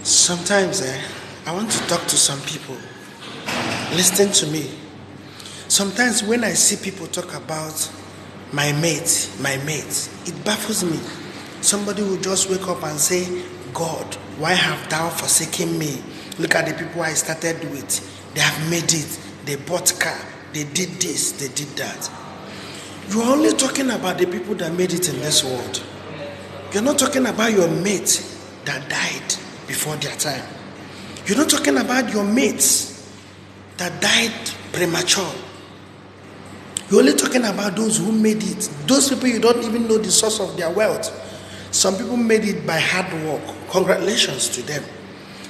Sometimes I want to talk to some people. Listen to me. Sometimes when I see people talk about my mate, it baffles me. Somebody will just wake up and say, God, why have thou forsaken me? Look at the people I started with. They have made it. They bought car. They did this. They did that. You're only talking about the people that made it in this world. You're not talking about your mate that died before their time. You're not talking about your mates that died premature. You're only talking about those who made it. Those people you don't even know the source of their wealth. Some people made it by hard work. Congratulations to them.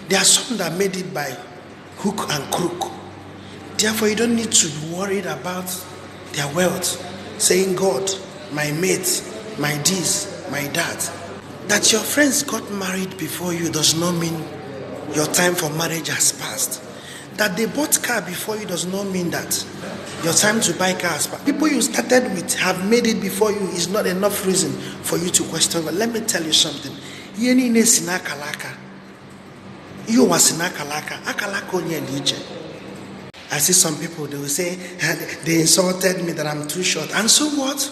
There are some that made it by hook and crook. Therefore, you don't need to be worried about their wealth. Saying, God, my mate, my this, my that. That your friends got married before you does not mean your time for marriage has passed. That they bought car before you does not mean that your time to buy cars. People you started with have made it before you is not enough reason for you to question. But let me tell you something. You was in akalaka. I see some people, they will say, they insulted me that I'm too short. And so what?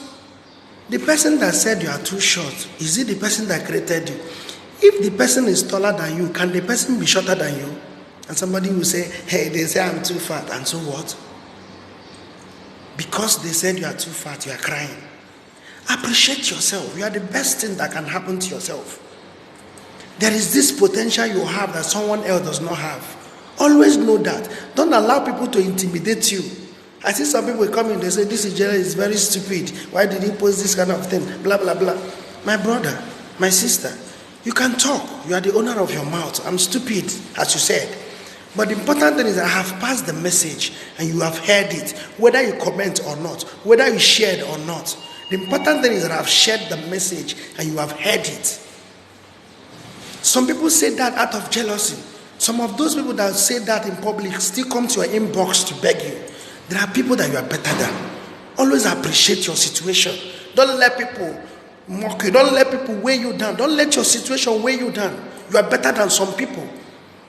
The person that said you are too short, is it the person that created you? If the person is taller than you, can the person be shorter than you? And somebody will say, hey, they say I'm too fat. And so what? Because they said you are too fat, you are crying. Appreciate yourself. You are the best thing that can happen to yourself. There is this potential you have that someone else does not have. Always know that. Don't allow people to intimidate you. I see some people come in, they say, this ijele is very stupid. Why did he post this kind of thing? Blah, blah, blah. My brother, my sister, you can talk. You are the owner of your mouth. I'm stupid, as you said. But the important thing is I have passed the message and you have heard it. Whether you comment or not, whether you shared or not. The important thing is that I have shared the message and you have heard it. Some people say that out of jealousy. Some of those people that say that in public still come to your inbox to beg you. There are people that you are better than. Always appreciate your situation. Don't let people mock you. Don't let people weigh you down. Don't let your situation weigh you down. You are better than some people.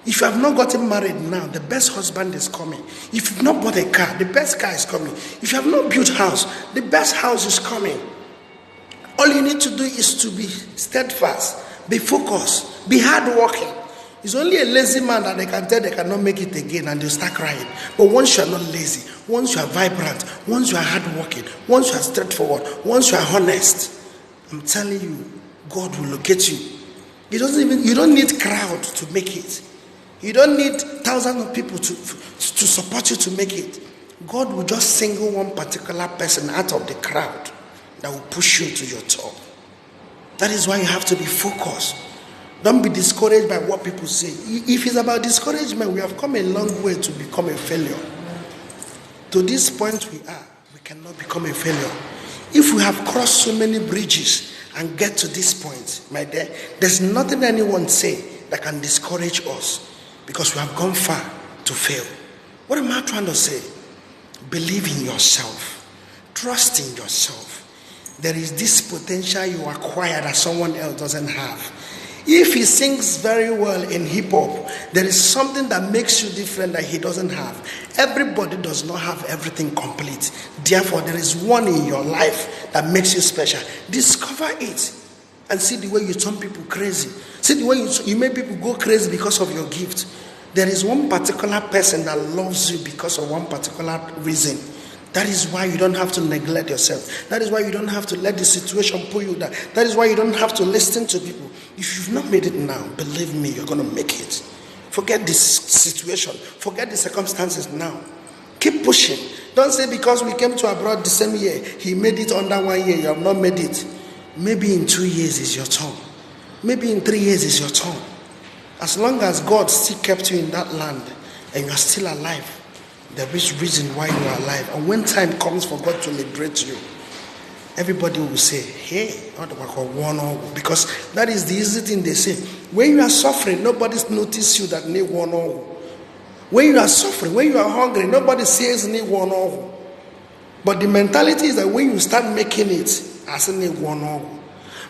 If you have not gotten married now, the best husband is coming. If you've not bought a car, the best car is coming. If you have not built a house, the best house is coming. All you need to do is to be steadfast, be focused, be hardworking. It's only a lazy man that they can tell they cannot make it again and they'll start crying. But once you are not lazy, once you are vibrant, once you are hardworking, once you are straightforward, once you are honest, I'm telling you, God will locate you. You don't need crowd to make it. You don't need thousands of people to support you to make it. God will just single one particular person out of the crowd that will push you to your top. That is why you have to be focused. Don't be discouraged by what people say. If it's about discouragement, we have come a long way to become a failure. To this point we cannot become a failure. If we have crossed so many bridges and get to this point, my dear, there's nothing anyone say that can discourage us because we have gone far to fail. What am I trying to say? Believe in yourself. Trust in yourself. There is this potential you acquire that someone else doesn't have. If he sings very well in hip-hop, there is something that makes you different that he doesn't have. Everybody does not have everything complete. Therefore, there is one in your life that makes you special. Discover it and see the way you turn people crazy. See the way you make people go crazy because of your gift. There is one particular person that loves you because of one particular reason. That is why you don't have to neglect yourself. That is why you don't have to let the situation pull you down. That is why you don't have to listen to people. If you've not made it now, believe me, you're going to make it. Forget this situation. Forget the circumstances now. Keep pushing. Don't say because we came to abroad the same year, he made it under 1 year, you have not made it. Maybe in 2 years is your turn. Maybe in 3 years is your turn. As long as God still kept you in that land and you are still alive, there is reason why you are alive. And when time comes for God to liberate you, everybody will say, hey, because that is the easy thing they say. When you are suffering, nobody's notice you that need one. When you are suffering, when you are hungry, nobody says need one. But the mentality is that when you start making it, I say need one.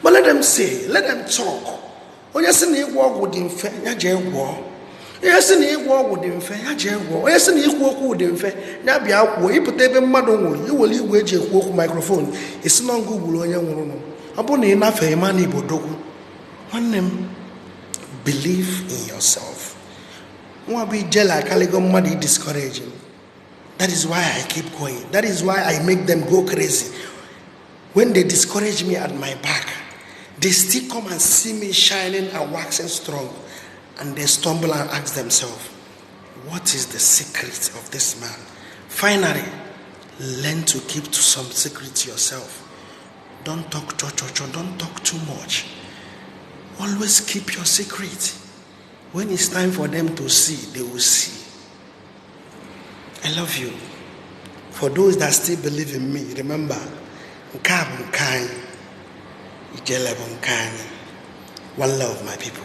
But let them say, let them talk. onye si na ịgwọ ọgwụ dị mfe ya jee gwọọ, onye si na ịgwọ ọgwụ dị mfe ya jee gwọọ, onye si na ikwu okwu dị mfe ya bịa kwuo. Ịpụta ebe mmadụ nwụrụ, iwere igwe eji ekwu okwu microphone, isi na ngụ gburu onye nwụrụ nụ. Ọ bụrụ na ị nafee ịma na Igbo dogwu, nwanne m, believe in yourself. Nwa bụ ijele akaligo mmadụ discourage him. That is why I keep going. That is why I make them go crazy. When they discourage me at my back, they still come and see me shining and waxing strong. And they stumble and ask themselves, what is the secret of this man? Finally, learn to keep to some secret to yourself. Don't talk don't talk too much. Always keep your secret. When it's time for them to see, they will see. I love you. For those that still believe in me, remember, one love, my people.